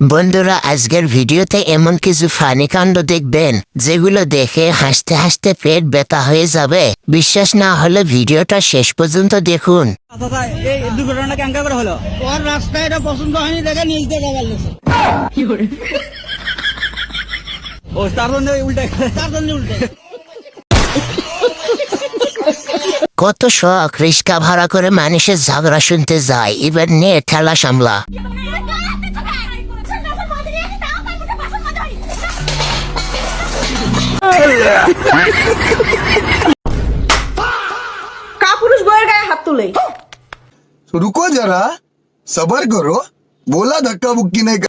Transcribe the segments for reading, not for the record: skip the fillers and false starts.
বন্ধুরা, আজকের ভিডিওতে এমন কিছু ফানি কাণ্ড দেখবেন যেগুলো দেখে হাসতে হাসতে পেট ব্যথা হয়ে যাবে। বিশ্বাস না হলে ভিডিওটা শেষ পর্যন্ত দেখুন। এই দুর্ঘটনাটা কেন করে হলো? ওর রাস্তায় এটা পছন্দ হয়নি দেখে নিজ থেকে পারলেছে। ও তার জন্য উল্টে কত শখ রিক্সা ভাড়া করে মানুষের ঝগড়া শুনতে যায়, এবার নিয়ে ঠেলা সামলা। কাপুরুষ বইয়ের গায়ে হাত তুলে रुको जरा सबर करो बोला धक्का बुक्की नहीं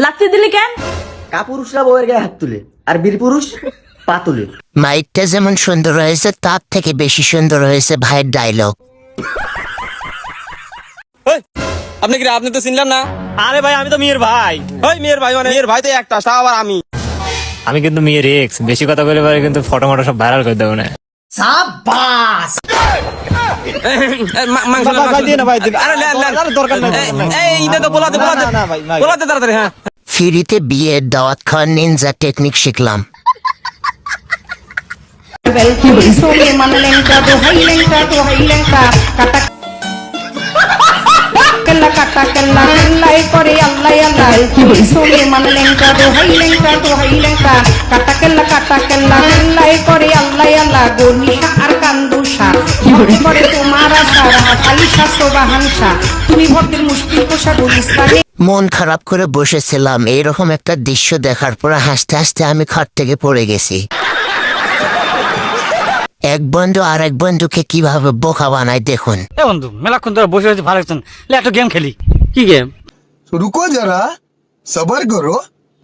লাগতে দিলি কেন? কাপুরুষরা বউয়ের গায়ে হাত তুলে আর বীর পুরুষ পা তুলে। মাইকটা যেমন সুন্দর হয়েছে তার থেকে বেশি সুন্দর হয়েছে ভাইয়ের ডায়লগ। আপনি কি? আপনি তো চিনলাম না। আরে ভাই, আমি তো মেয়ের ভাই। ওই মেয়ের ভাই, মানে মেয়ের ভাই তো একটা, তা আবার আমি কিন্তু মেয়ের এক্স। বেশি কথা বলে পারে কিন্তু ফটো মটো সব ভাইরাল করে দেবো না। সাবাস। ফ্রিতে বিয়ের দাওয়াত খাওয়ার নিনজা টেকনিক শিখলাম। মন খারাপ করে বসেছিলাম, এইরকম একটা দৃশ্য দেখার পর হাসতে হাসতে আমি খাট থেকে পড়ে গেছি। এক বন্ধু আর এক বন্ধুকে কিভাবে বোকা বানায় দেখুন। বন্ধু মেলাক্ষণ ধরে বসে রয়েছে, ভালো লাগছেন, একটা গেম খেলি। কি গেম? रुको जरा सबर करो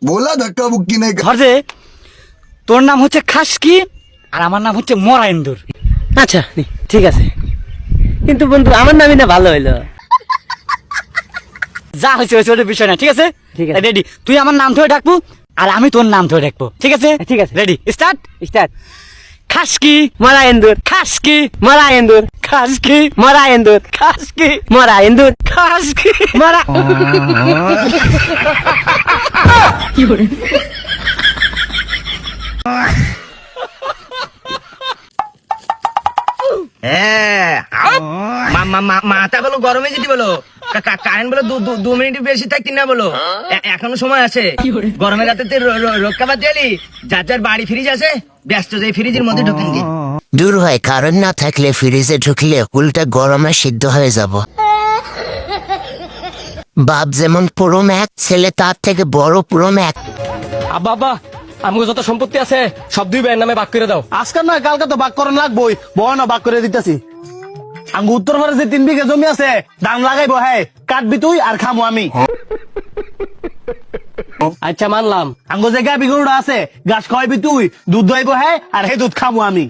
बोला धक्का बुक्की नहीं ধর যে, তোর নাম হচ্ছে খাসকি আর আমার নাম হচ্ছে মরাইন্দুর। আচ্ছা ঠিক আছে, কিন্তু বন্ধু আমার নামই না ভালো হইলো। যা হয়েছে হয়েছে, ওটা বিষয় না, ঠিক আছে? ঠিক আছে। রেডি? তুই আমার নাম ধরে ডাকবো আর আমি তোর নাম ধরে ডাকবো, ঠিক আছে? ঠিক আছে। Ready, start. স্টার্ট। খাসকি মরা এন্দুর, খাসকি মরা এন্দুর, খাসকি মরা এন্দুর, খাসকি মরা এন্দুর, খাসকি মরা। মাথা বলো গরমে যেটি বলো, কারেন্ট বলো 2 মিনিট বেশি থাকতি না বলো, এখনো সময় আছে। গরমের রাতে রক্ষা পাতে এলি, যার যার বাড়ি ফ্রিজ আছে ব্যস্ত যাই ফ্রিজের মধ্যে ঢুকেন দিন। দূর হয়, কারণ না থাকলে ফ্রিজে ঢুকলে উল্টা গরমে সিদ্ধ হয়ে যাব। বাপ যেমন পুরো ম্যাক, ছেলে তার থেকে বড় পুরো ম্যাক। বাবা, আমাকে যত সম্পত্তি আছে সব 2 ভাইয়ের নামে ভাগ করে দাও। আজকাল নয় কালকে তো ভাগ করেন লাগবই, বহ না ভাগ করে দিতেছি। আঙ্গ উত্তর ভারতে যে 3 বিঘা জমি আছে, ধান লাগাইবো, হ্যাঁ কাটবি তুই আর খামো আমি। আচ্ছা মানলাম। আঙ্গ যে গাবি গরুটা আছে, ঘাস খাওয়াইবি তুই, দুধ দোয়াইবো, হ্যাঁ আর হে দুধ খামো আমি।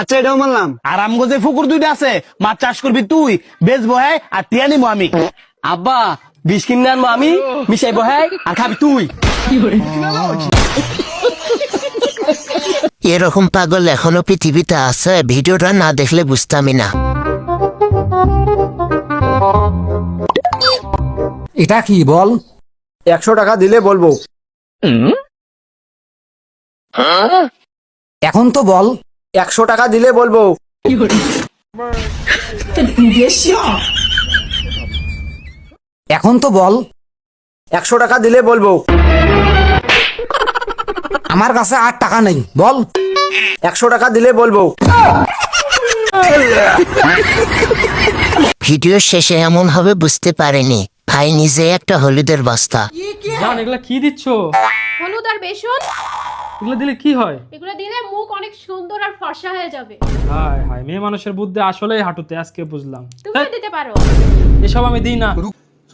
আচ্ছা এটাও মানলাম। আর আমগো যে পুকুর 2টা আছে, মাছ চাষ করবি তুই, বেচবো, হ্যাঁ আর টিয়া নিবো আমি। আব্বা, বিষ কিনে আনবো আমি, মিশাইবো হ্যাঁ আর খাবি তুই। এরকম পাগল এখনো পৃথিবীতে আছে, ভিডিওটা না দেখলে বুঝতামই না। এটা কি বল? 100 টাকা দিলে বলবো। এখন তো বল। 100 টাকা দিলে বলবো। এখন তো বল। 100 টাকা দিলে বলবো। আমার কাছে 8 টাকা নেই, বল। 100 টাকা দিলে বলবো। ভিডিও শেষে এমন হবে বুঝতে পারেনি, ভাই নিজে একটা হলুদের বস্তা। জান, এগুলা কি দিচ্ছ? হলুদ আর বেসন। এগুলো দিলে কি হয়? এগুলো দিলে মুখ অনেক সুন্দর আর ফর্সা হয়ে যাবে। হায় হায়, মেয়ে মানুষের বুদ্ধি আসলেই হাঁটুতে, আজকে বুঝলাম। তুমিও দিতে পারো। এসব আমি দিই না।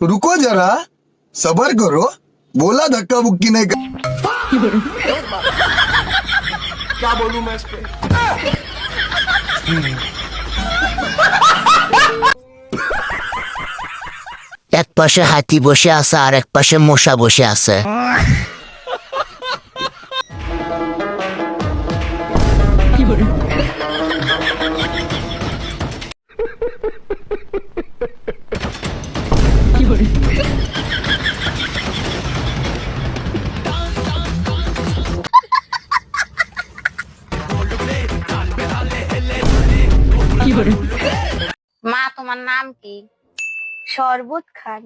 रुको जरा सबर करो बोला धक्का बुक्की नहीं क्या बोलूं मैं इस पे। এক পাশে হাতি বসে আছে আর এক পাশে মশা বসে আছে। তোমার নাম কি? শরবত খান।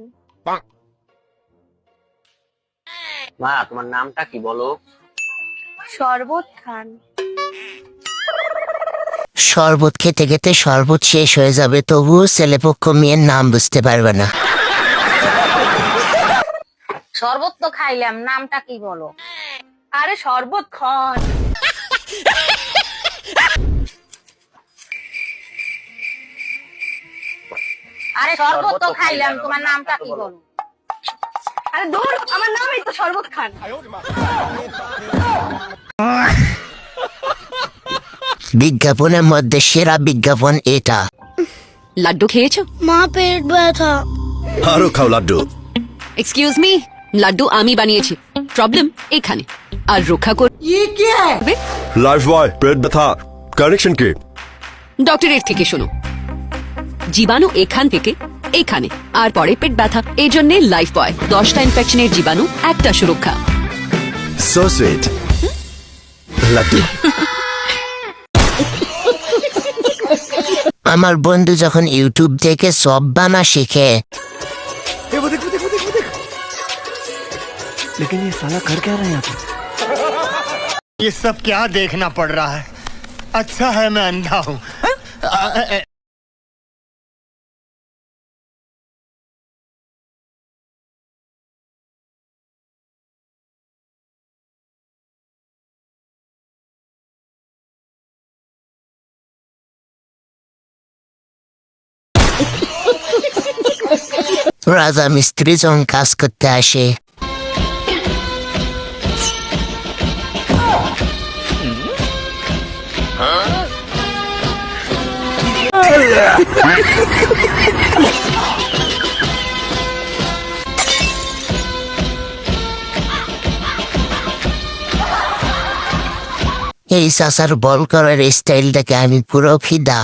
মা তোমার নামটা কি বলো? শরবত খান। শরবত খেতে খেতে শরবত শেষ হয়ে যাবে, তবুও ছেলেপক্ষ মেয়ের নাম বুঝতে পারবে না। শরবত তো খাইলাম, নামটা কি বলো? আরে শরবত খান। আরে শরবত তো খাইলাম, তোমার নামটা কি বলো? আরে দূর, আমার নামই তো শরবত খান। বিজ্ঞাপনের মধ্যে সেরা বিজ্ঞাপন এটা। লাড্ডু খেয়েছো? মা পেট ব্যথা। আরো খাও লাড্ডু। এক্সকিউজ মি, লাড্ডু আমি বানিয়েছি, প্রবলেম এখানে। আর রক্ষা করবে লাইফ বয় পেট ব্যথা কারেকশন কি? ডক্টরের থেকে শোনো, জীবাণু এখান থেকে এখানে আর পরে পেট ব্যথা, এই জন্য লাইফ বয়। 10টা ইনফেকশনের জীবাণু, একটা সুরক্ষা। So sweet laddu. আমার বন্ধু যখন ইউটিউব থেকে সব বানা শিখে, लेकिन ये साला कर क्या रहा है यहाँ पे? ये सब क्या देखना पड़ रहा है? अच्छा है मैं अंधा हूँ। রাজা মিস্ত্রি যখন কাজ করতে আসে, এই চাচার বল করার স্টাইলটাকে আমি পুরো ফিদা।